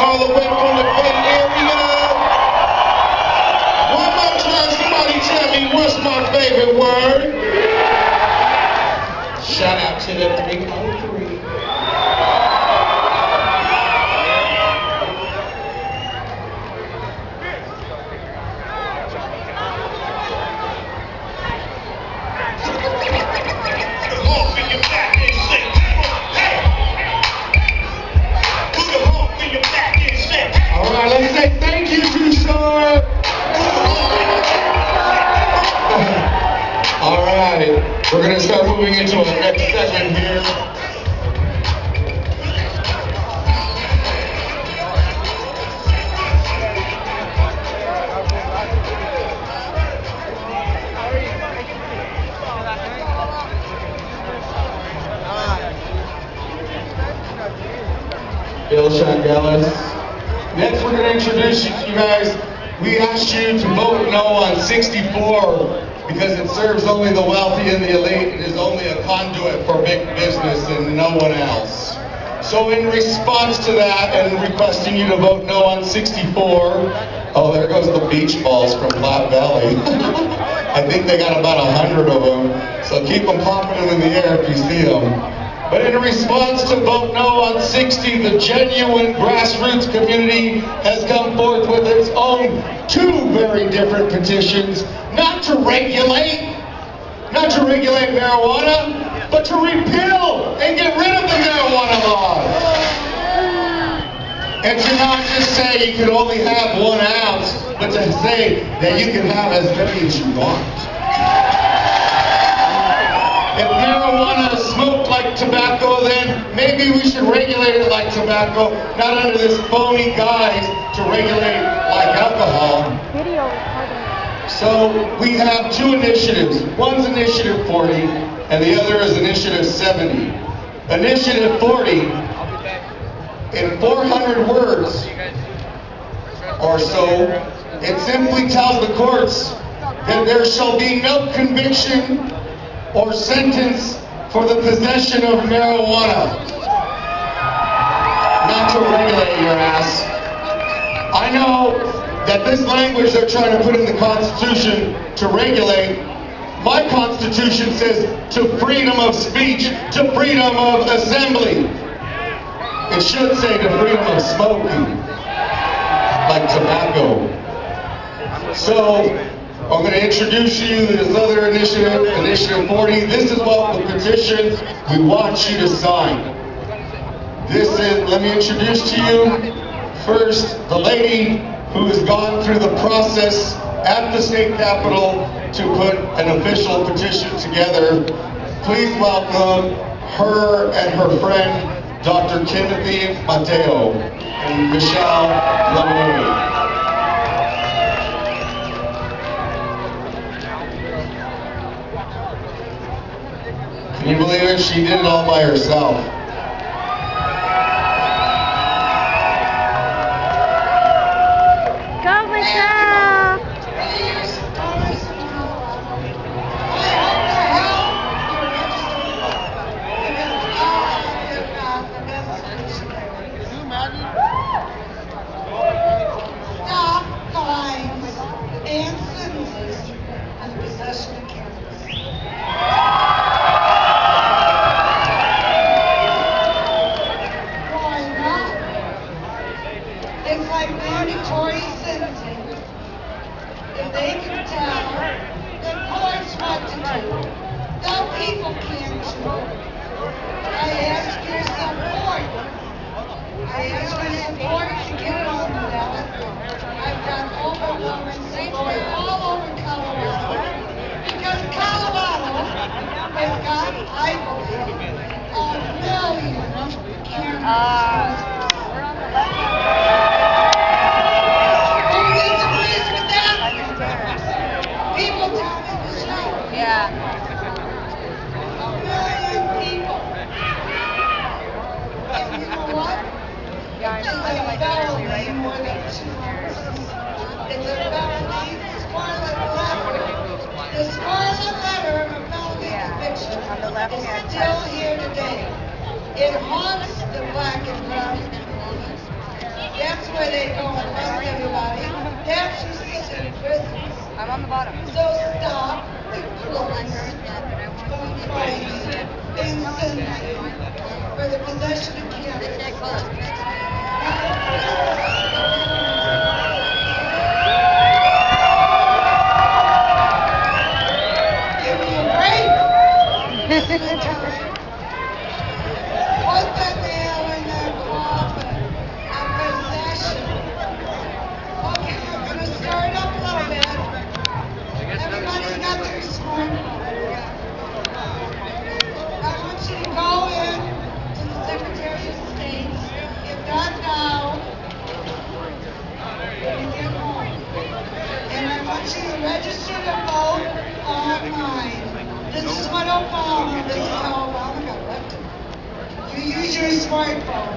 all the way from the Bay Area. One more time, somebody tell me what's my favorite word. Shout out to the 303. Alright, let's say thank you, Tucson. Alright, we're going to start moving into our next segment here. Bill Shangelis. Next, we're going to introduce you to you guys. We asked you to vote no on 64 because it serves only the wealthy and the elite. It is only a conduit for big business and no one else. So in response to that and requesting you to vote no on 64, oh, there goes the beach balls from Platte Valley. I think they got about 100 of them. So keep them popping in the air if you see them. But in response to vote no on 60, the genuine grassroots community has come forth with its own two very different petitions, not to regulate marijuana, but to repeal and get rid of the marijuana laws. And to not just say you can only have 1 ounce, but to say that you can have as many as you want. If marijuana is smoked like tobacco, then maybe we should regulate it like tobacco, not under this phony guise to regulate like alcohol. So we have two initiatives. One's Initiative 40, and the other is Initiative 70. Initiative 40, in 400 words or so, it simply tells the courts that there shall be no conviction or sentence for the possession of marijuana. Not to regulate your ass. I know that this language they're trying to put in the Constitution to regulate, my Constitution says to freedom of speech, to freedom of assembly. It should say to freedom of smoking, like tobacco. So, I'm going to introduce you to this other initiative, Initiative 40. This is what the petition we want you to sign. This is, let me introduce to you first the lady who has gone through the process at the state capitol to put an official petition together. Please welcome her and her friend, Dr. Timothy Mateo and Michelle Lemonade. Can you believe it? She did it all by herself. Go, Michelle! Stop fines and sentences on the possession of cannabis. It's like mandatory sentencing. If they can tell the courts what to do, the people can't do it. I ask your support. I ask your support to get it on the ballot. I've got overwhelming support all over Colorado. Because Colorado has got, I believe, a million cannabis. Who disagrees with that? People tell me to show. Yeah. A million people. And you know what? It's a felony more than 2 hours. It's a felony, scarlet letter. The scarlet letter of a felony conviction is still here today. It haunts the black and brown community. That's I'm on the bottom. So stop the courts from Christ and sentence for the possession of cannabis. Give me a break. This is the time. Put the nail in that coffin of possession. Okay, I'm gonna stir it up a little bit. Everybody's got their smartphone. I want you to go in to the Secretary of State, if not now, when you get home. And I want you to register to vote online. This is what Obama, this is how Obama got elected. You use your smartphone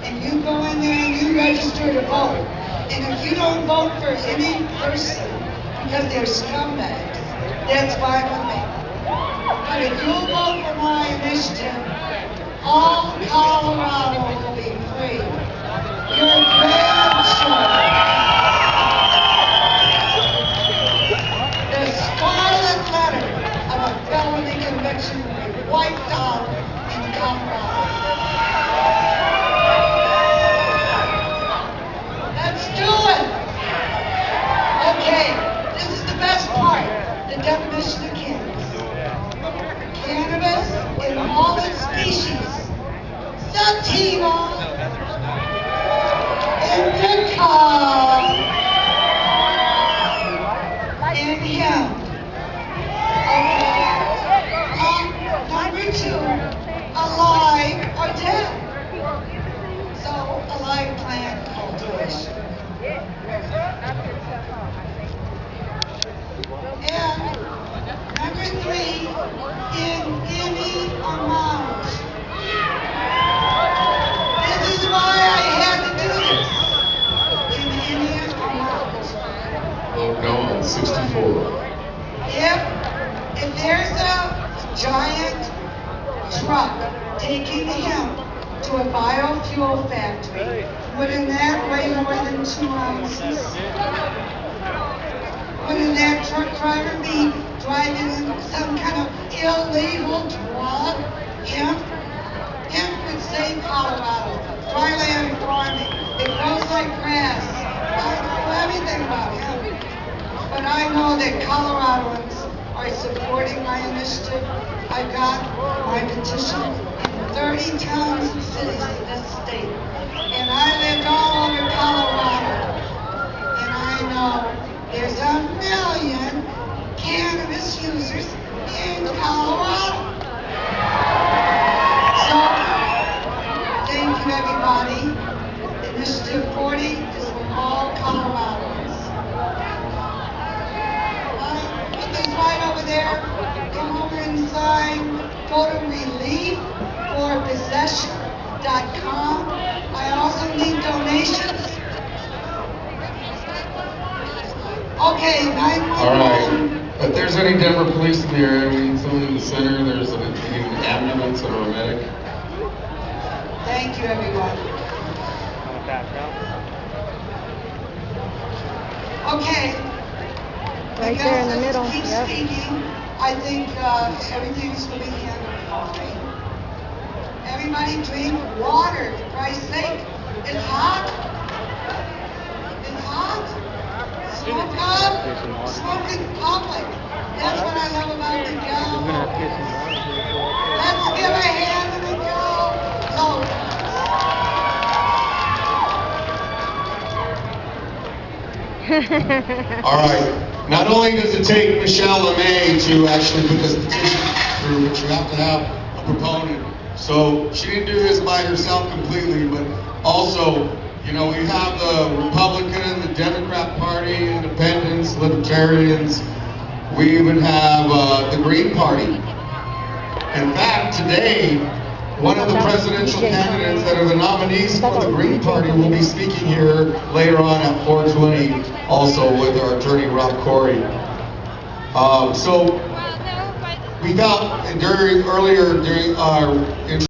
and you go in there and you register to vote. And if you don't vote for any person because they're scumbags, that's fine with me. But if you'll vote for my initiative, all Colorado will be free. You're damn sure. The scarlet letter of a felony conviction will be wiped out in Colorado. Let's do it! Okay, this is the best part, the definition of cannabis. Cannabis in all its species, sativa, indica, and hemp. Okay. Number two, alive or dead. So, alive plant cultivation. And number three, in any amount. This is why I had to do this. In any amount. Oh, no, 64. If there's a giant truck taking hemp to a biofuel factory, wouldn't that weigh more than 2 ounces? Wouldn't that truck driver be driving some kind of illegal drug? Hemp would save Colorado. Dryland farming. It grows like grass. I don't know everything about hemp. But I know that Coloradoans are supporting my initiative. I've got my petition in 30 towns and cities in this state. And I lived all over Colorado. And I know there's 1 million cannabis users in Colorado. So, thank you everybody. Initiative 40 is for all Coloradoans. Put this right over there. Come over and sign. Go to reliefforpossession.com. I also need donations. Okay, 911. All right. If there's any Denver police in the area, we need someone in the center. There's an ambulance and a medic. Thank you, everyone. Okay. Right there in the Because middle, let's keep yep. speaking. I think everything's going to be handled fine. Everybody drink water, for Christ's sake. It's hot. It's hot. Smoke up. Smoke in public. That's what I love about Miguel. Let's give a hand to Miguel. All right. Not only does it take Michelle LeMay to actually put this petition through, but you have to have a proponent. So she didn't do this by herself completely, but also, you know, we have the Republican, the Democrat Party, Independents, Libertarians. We even have the Green Party. In fact, today, one of the presidential candidates that are the nominees for the Green Party will be speaking here later on at 4:20, also with our attorney Rob Corey. So we got earlier during our